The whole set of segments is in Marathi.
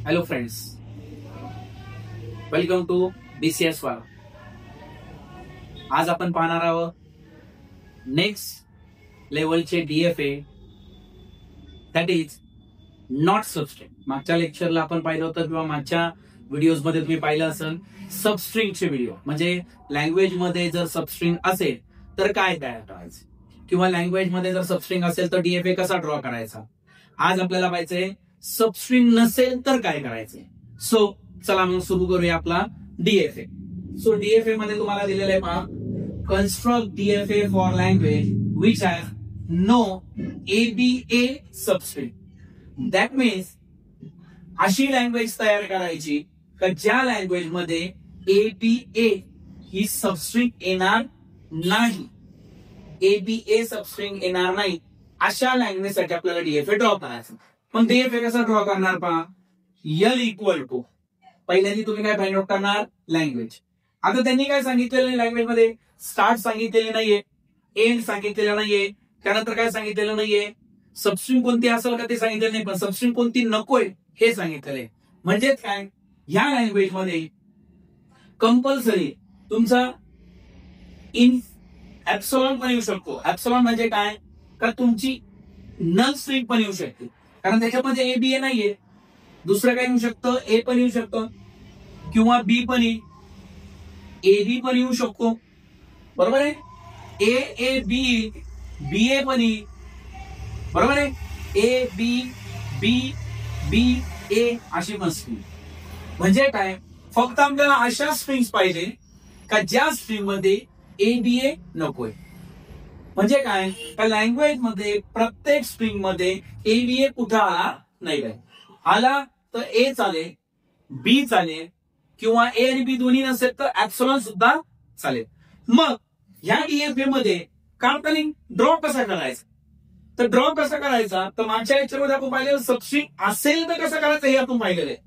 Hello friends, welcome to BCS वार. आज आपण पाहणार आहोत नेक्स्ट लेवलचे DFA, that is not substring. मागच्या लेक्चरला आपण पाहिलं होतं किंवा मागच्या व्हिडिओज मध्ये तुम्ही पाहिलं असेल सबस्ट्रिंगचे व्हिडिओ. म्हणजे लँग्वेज मध्ये जर सबस्ट्रिंग असेल तर काय तयार करायचं, किंवा लँग्वेज मध्ये जर सबस्ट्रिंग असेल तर DFA कसा ड्रॉ करायचा. आज आपल्याला पाहिजे सबस्ट्रिंग नसेल तर काय करायचंय. सो चला मग सुरू करूया आपला DFA. सो DFA मध्ये तुम्हाला दिलेलं आहे पहा, construct DFA for language which has no ABA substring. That means अशी लँग्वेज तयार करायची का ज्या लँग्वेज मध्ये ABA ही सबस्ट्रिंग येणार नाही. ABA सबस्ट्रिंग येणार नाही अशा लँग्वेज साठी आपल्याला DFA ड्रॉ करायचं. पण DFA कसा ड्रॉ करणार पहा, L इक्वल टू पहिल्यांदा तुम्ही काय फाइंड आउट करणार, लँग्वेज. आता त्यांनी काय सांगितलेलं नाही, लँग्वेज मध्ये स्टार्ट सांगितलेले नाहीये, एंड सांगितलेलं नाहीये, त्यानंतर काय सांगितलेलं नाहीये, सबस्ट्रिंग कोणती असेल का ते सांगितलेलं नाही, पण सबस्ट्रिंग कोणती नकोय हे सांगितलेलं आहे. म्हणजेच काय, ह्या लँग्वेज मध्ये कंपल्सरी तुमचा इन ऍप्सोलॉन पण येऊ शकतो. ऍप्सोलॉन म्हणजे काय, का तुमची नल स्ट्रिंग पण येऊ शकते, कारण त्याच्यामध्ये ABA नाहीये. दुसरं काय येऊ शकतं, A पण येऊ शकतं किंवा B पण येईल, AB पण येऊ शकतो. बरोबर आहे, AAB BA पण येईल. बरोबर आहे, ABBA अशी पण स्ट्रिंग. म्हणजे काय, फक्त आपल्याला अशा स्ट्रिंग्स पाहिजे का ज्या स्ट्रिंग मध्ये ABA नकोय. म्हणजे काय, त्या लँग्वेज मध्ये प्रत्येक स्ट्रिंग मध्ये ABA कुठं आला नाही काय. आला तर A चालेल, B चालेल, किंवा A आणि B दोन्ही नसेल तर ऍप्सिलॉन सुद्धा चालेल. मग ह्या DFA मध्ये कार्बनिक ड्रॉ कसा करायचा, तर ड्रॉ कसा करायचा तर मागच्या लेक्चर मध्ये आपण पाहिलेलं सबस्ट्रिंग असेल तर कसं करायचं हे आपण पाहिलेलं आहे.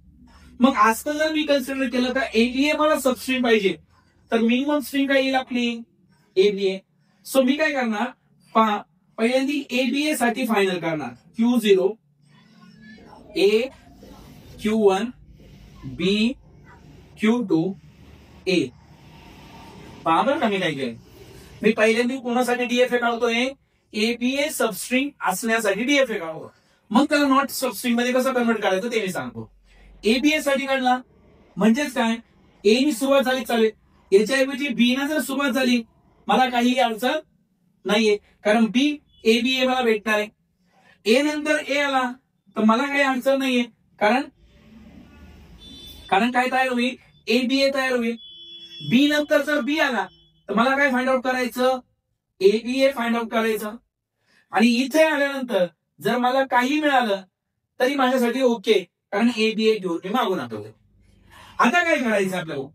मग आज जर मी कन्सिडर केलं तर ABA मला सबस्ट्रिंग पाहिजे, तर मिनिमम स्ट्रिंग काय येईल आपली, ABA. सो मी काय करणार पहा, पहिल्यांदा ABA साठी फायनल करणार Q0 A Q1 B Q2 A. पहा बरं का, मी काय केलं, मी पहिल्यांदा कोणासाठी DFA काढतोय, ABA सबस्ट्रिंग असण्यासाठी DFA काढतो. मग त्याला नॉट सबस्ट्रिंग मध्ये कसं कन्वर्ट करायचं ते मी सांगतो. ABA साठी काढला म्हणजेच काय, A नी सुरुवात झाली चालेल, याच्याऐवजी B ना जर सुरुवात झाली मला काही अडचण नाहीये, कारण B ABA मला भेटणार आहे. A नंतर A आला तर मला काही अडचण नाहीये, कारण काय तयार होईल, ABA तयार होईल. B नंतर जर B आला तर मला काय फाइंड आउट करायचं, ABA फाइंड आउट करायचं. आणि इथे आल्यानंतर जर मला काही मिळालं तरी माझ्यासाठी ओके, कारण ABA घेऊन मी मागून आठवलं. आता काय करायचं आपल्याला,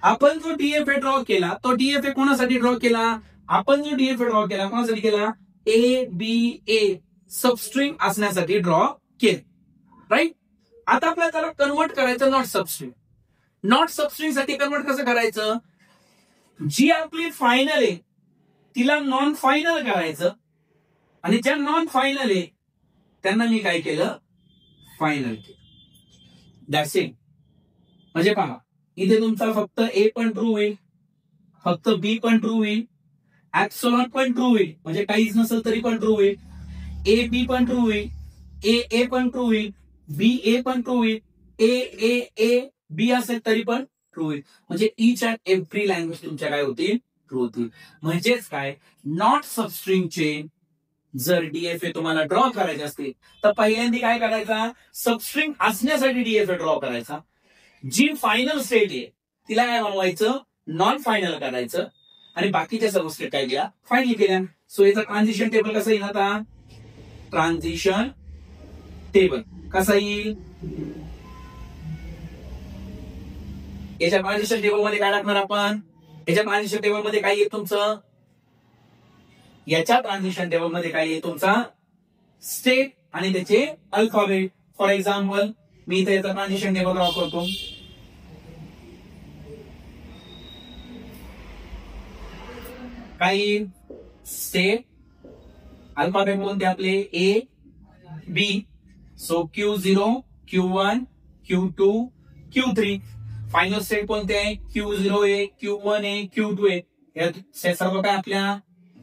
आपण जो DFA ड्रॉ केला तो DFA कोणासाठी ड्रॉ केला, आपण जो DFA ड्रॉ केला कोणासाठी केला, ABA सबस्ट्रिंग असण्यासाठी ड्रॉ केले, राईट. आता आपल्याला त्याला कन्वर्ट करायचं नॉट सबस्ट्रिंग. नॉट सबस्ट्रिंग साठी कन्वर्ट कसं करायचं, जी आपली फायनल आहे तिला नॉन फायनल करायचं, आणि ज्या नॉन फायनल आहे त्यांना मी काय केलं, फायनल केलं. That's it. म्हणजे पहा, इथे तुमचा फक्त A पण ट्रू होईल, फक्त B पण ट्रू होईल, ऍप्सिलॉन पण ट्रू होईल, म्हणजे काहीच नसेल तरी पण ट्रू होईल, AB पण ट्रू होईल, AA पण ट्रू होईल, BA पण ट्रू होईल, AAB असेल तरी पण ट्रू होईल. म्हणजे इच अँड एव्हरी लँग्वेज तुमच्या काय होतील, ट्रू होतील. म्हणजेच काय, नॉट सबस्ट्रिंगचे जर DFA तुम्हाला ड्रॉ करायचे असतील तर पहिल्यांदा काय करायचा, सबस्ट्रिंग असण्यासाठी DFA ड्रॉ करायचा. जी फायनल स्टेट आहे तिला काय बनवायचं, नॉन फायनल करायचं, आणि बाकीच्या सर्व स्टेट काय केल्या, फायनल केल्या. सो याचा ट्रान्झिशन टेबल कसा येईल, आता ट्रान्झिशन टेबल कसा येईल, याच्या ट्रान्झिशन टेबल मध्ये काय टाकणार आपण, याच्या ट्रान्झिशन टेबल मध्ये काय येईल तुमचं, याच्या ट्रान्झिशन टेबल मध्ये काय येईल तुमचा स्टेट आणि त्याचे अल्फाबेट. फॉर एक्झाम्पल मी इथे याचा ट्रान्झिशन टेबल ड्रॉ करतो. काय येईल, स्टेट, अल्फाबेट कोणते आपले A B. So Q0 Q1, Q2, Q3. Final state कोणते आहे? Q0A, Q1A, Q2A. हे सर्व काय आपल्या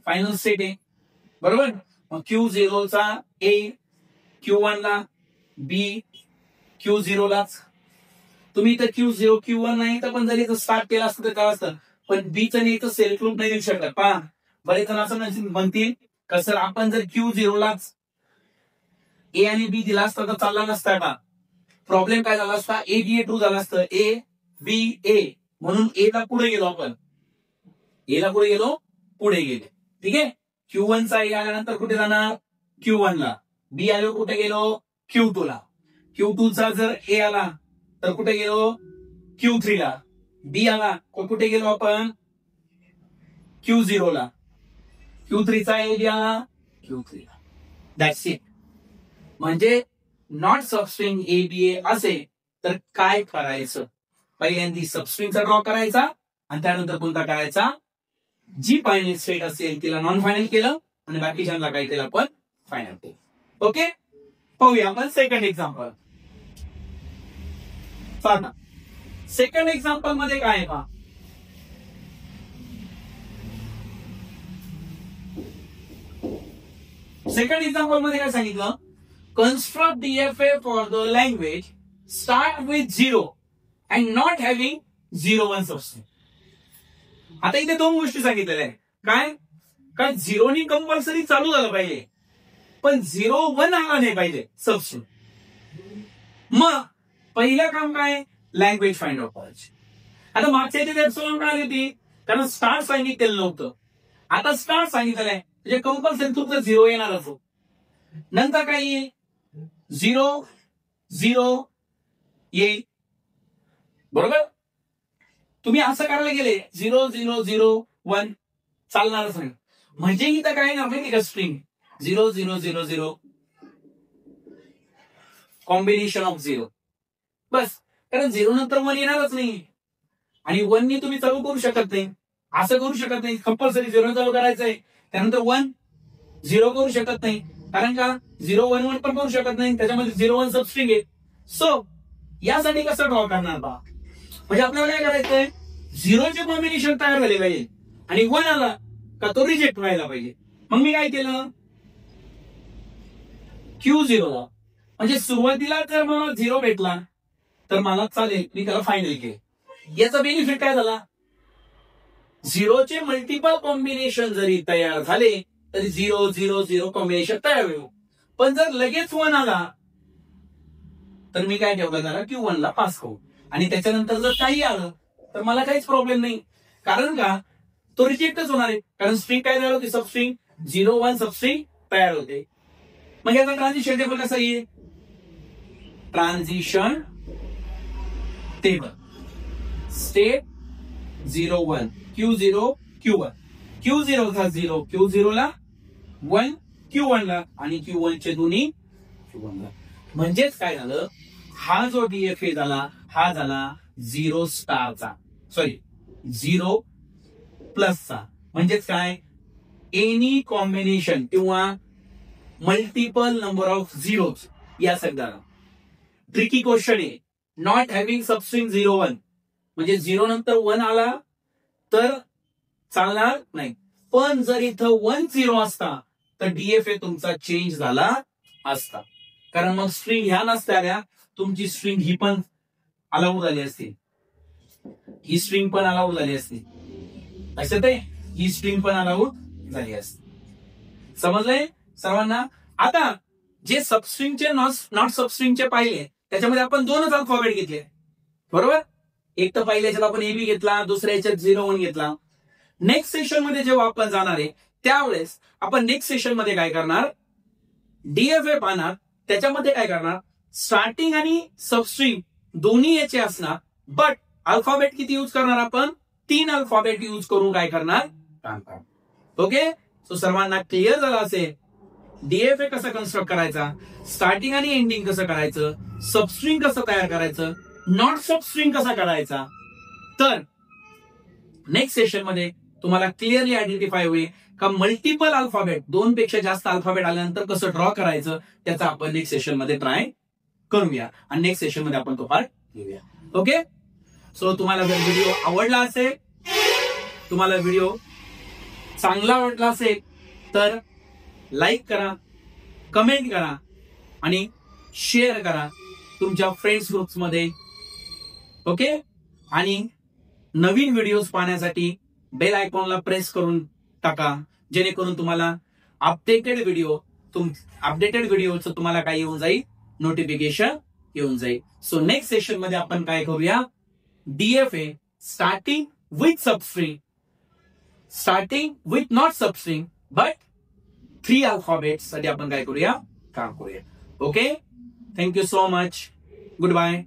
फायनल स्टेट आहे, बरोबर. मग Q0 चा A, Q1 ला B, Q0 लाच. तुम्ही इथं Q0, Q1 नाही तर पण जरी स्टार्ट केला असतं तर काय असतं, पण B चं नाही तर सेल्फ लूप नाही देऊ शकत. पहा बरेच जण असं म्हणतील का सर आपण जर Q0 लाच A आणि B दिला असता तर चालला नसता का? प्रॉब्लेम काय झाला असता, A B A ट्रू झाला असतं, A B A, म्हणून A ला पुढे गेलो आपण, A ला पुढे गेलो, पुढे गेले, ठीक आहे. Q1 चा A आल्यानंतर कुठे जाणार? Q1 ला. B आलो कुठे गेलो? Q2 ला. Q2 चा जर A आला तर कुठे गेलो? Q3 ला. B आला कुठे गेलो आपण? Q0 ला. Q3 चा A B आला Q3 ला. That's it. म्हणजे नॉट सबस्ट्रिंग ABA असे तर काय करायचं? पहिल्यांदा सबस्ट्रिंगचा ड्रॉ करायचा आणि त्यानंतर कोणता करायचा? जी फायनल स्टेट असेल तिला नॉन फायनल केलं आणि बाकीच्यांना काय केलं आपण? फायनल केलं. ओके, पाहूया आपण सेकंड एक्झाम्पल. सेकंड एक्झाम्पल मध्ये काय आहे पहा. सेकंड एक्झाम्पल मध्ये काय सांगितलं? Construct DFA for the language start with 0 and not having 0-1 substring. आता इथे दोन गोष्टी सांगितलेल्या आहे. काय? काय 0 नी कंपल्सरी चालू झालं पाहिजे, पण 0-1 आला नाही पाहिजे सबस्ट्रिंग. मग पहिलं काम काय? लँग्वेज फाइंड आउट करायची. आता मागच्या इथे एप्सिलॉन काय आली होती? कारण स्टार्ट सांगितलेलं नव्हतं. आता स्टार्ट सांगितलेलं आहे म्हणजे कंपल्सरी तुमचं 0 येणार असो. नंतर काय येईल? 0-0 येईल, बरोबर. तुम्ही असं करायला गेले 0-0-0-1 चालणारच नाही. म्हणजे इथं काय येणार माहिती का? स्ट्रिंग 0-0-0-0 कॉम्बिनेशन ऑफ 0 बस. कारण 0 नंतर 1 येणारच नाही आणि 1 नी तुम्ही चालू करू शकत नाही, असं करू शकत नाही. कंपल्सरी 0 चालू करायचंय, त्यानंतर 1-0 करू शकत नाही. कारण का 0-1-1 पण करू शकत नाही, त्याच्यामध्ये 0-1 सबस्ट्रिंग आहे. सो यासाठी कसं ड्रॉ करणार बा? म्हणजे आपल्याला काय करायचंय? 0चे कॉम्बिनेशन तयार झाले पाहिजे आणि 1 आला का तो रिजेक्ट व्हायला पाहिजे. मग मी काय केलं? Q0 ला म्हणजे सुरुवातीला जर मला 0 भेटला तर मला चालेल, मी त्याला फायनल केले. याचा बेनिफिट काय झाला? 0चे मल्टिपल कॉम्बिनेशन जरी तयार झाले तरी 0-0-0 कॉम्बिनेशन तयार होईल. पण जर लगेच 1 आला तर मी काय ठेवलं? त्याला Q1 ला पास करू आणि त्याच्यानंतर जर काही आलं तर मला काहीच प्रॉब्लेम नाही. कारण का तो रिजेक्टच होणार आहे. कारण स्ट्रिंग काय तयार होते? सबस्ट्रिंग 0-1 सबस्ट्रिंग तयार होते. मग याचा ट्रान्झिशन टेबल कसा येईल? Transition table state 0-1 Q0 Q1 Q0 चा 0 Q0 ला, 1 Q1 ला आणि Q1 चे दोन्ही Q1 ला. म्हणजेच काय झालं? हा जो DFA झाला हा झाला 0 स्टारचा, सॉरी 0 प्लसचा. म्हणजेच काय? एनी कॉम्बिनेशन किंवा मल्टिपल नंबर ऑफ झिरोज या शब्दाला. ट्रिकी क्वेश्चन आहे. नॉट हॅव्हिंग सबस्ट्रिंग 0-1 म्हणजे 0 नंतर 1 आला तर चालणार नाही. पण जर इथं 1-0 असता तर DFA तुमचा चेंज झाला असता. कारण मग स्ट्रिंग ह्या नसत्या, तुमची स्ट्रिंग ही पण अलाउड झाली असती, ही स्ट्रिंग पण अलाउड झाली असती. लक्षात आहे? ही स्ट्रिंग पण अलाउड झाली असती. समजलंय सर्वांना? आता जे सबस्ट्रिंगचे नॉट सबस्ट्रिंगचे पाहिले त्याच्यामध्ये आपण दोनच अल्फाबेट घेतले, बरोबर. एक तर पहिल्या याच्यात आपण AB घेतला, दुसऱ्या याच्यात 0-1 घेतला. नेक्स्ट सेशन मध्ये जेव्हा आपण जाणार आहे त्यावेळेस आपण नेक्स्ट सेशन मध्ये काय करणार? DFA पाहणार. त्याच्यामध्ये काय करणार? स्टार्टिंग आणि सबस्ट्रिंग दोन्ही याचे असणार, बट अल्फाबेट किती यूज करणार आपण? 3 अल्फाबेट यूज करून काय करणार? ओके. सो सर्वांना क्लिअर झालं असेल DFA कसं कन्स्ट्रक्ट करायचा, स्टार्टिंग आणि एंडिंग कसं करायचं, सबस्ट्रिंग कसं तयार करायचं, नॉट सबस्ट्रिंग कसा करायचा. तर नेक्स्ट सेशन मध्ये तुम्हाला क्लिअरली आयडेंटिफाय होईल का मल्टिपल अल्फाबेट, 2 पेक्षा जास्त अल्फाबेट आल्यानंतर कसं ड्रॉ करायचं त्याचा आपण नेक्स्ट सेशन मध्ये ट्राय करूया आणि नेक्स्ट सेशन मध्ये आपण तो पार्ट घेऊया. ओके. सो तुम्हाला जर व्हिडिओ आवडला असेल, तुम्हाला व्हिडिओ चांगला वाटला असेल तर लाईक करा, कमेंट करा आणि शेअर करा तुमच्या फ्रेंड्स ग्रुप्स मध्ये. ओके. आणि नवीन व्हिडिओज पाहण्यासाठी बेल आयकॉनला प्रेस करून टाका, जेणेकरून तुम्हाला अपडेटेड व्हिडिओचं तुम्हाला काय येऊन जाईल, नोटिफिकेशन येऊन जाईल. सो नेक्स्ट सेशन मध्ये आपण काय करूया, DFA starting with not substring but 3 alphabets साठी आपण काय करूया, काम करूया. Okay. Thank you so much. Good bye.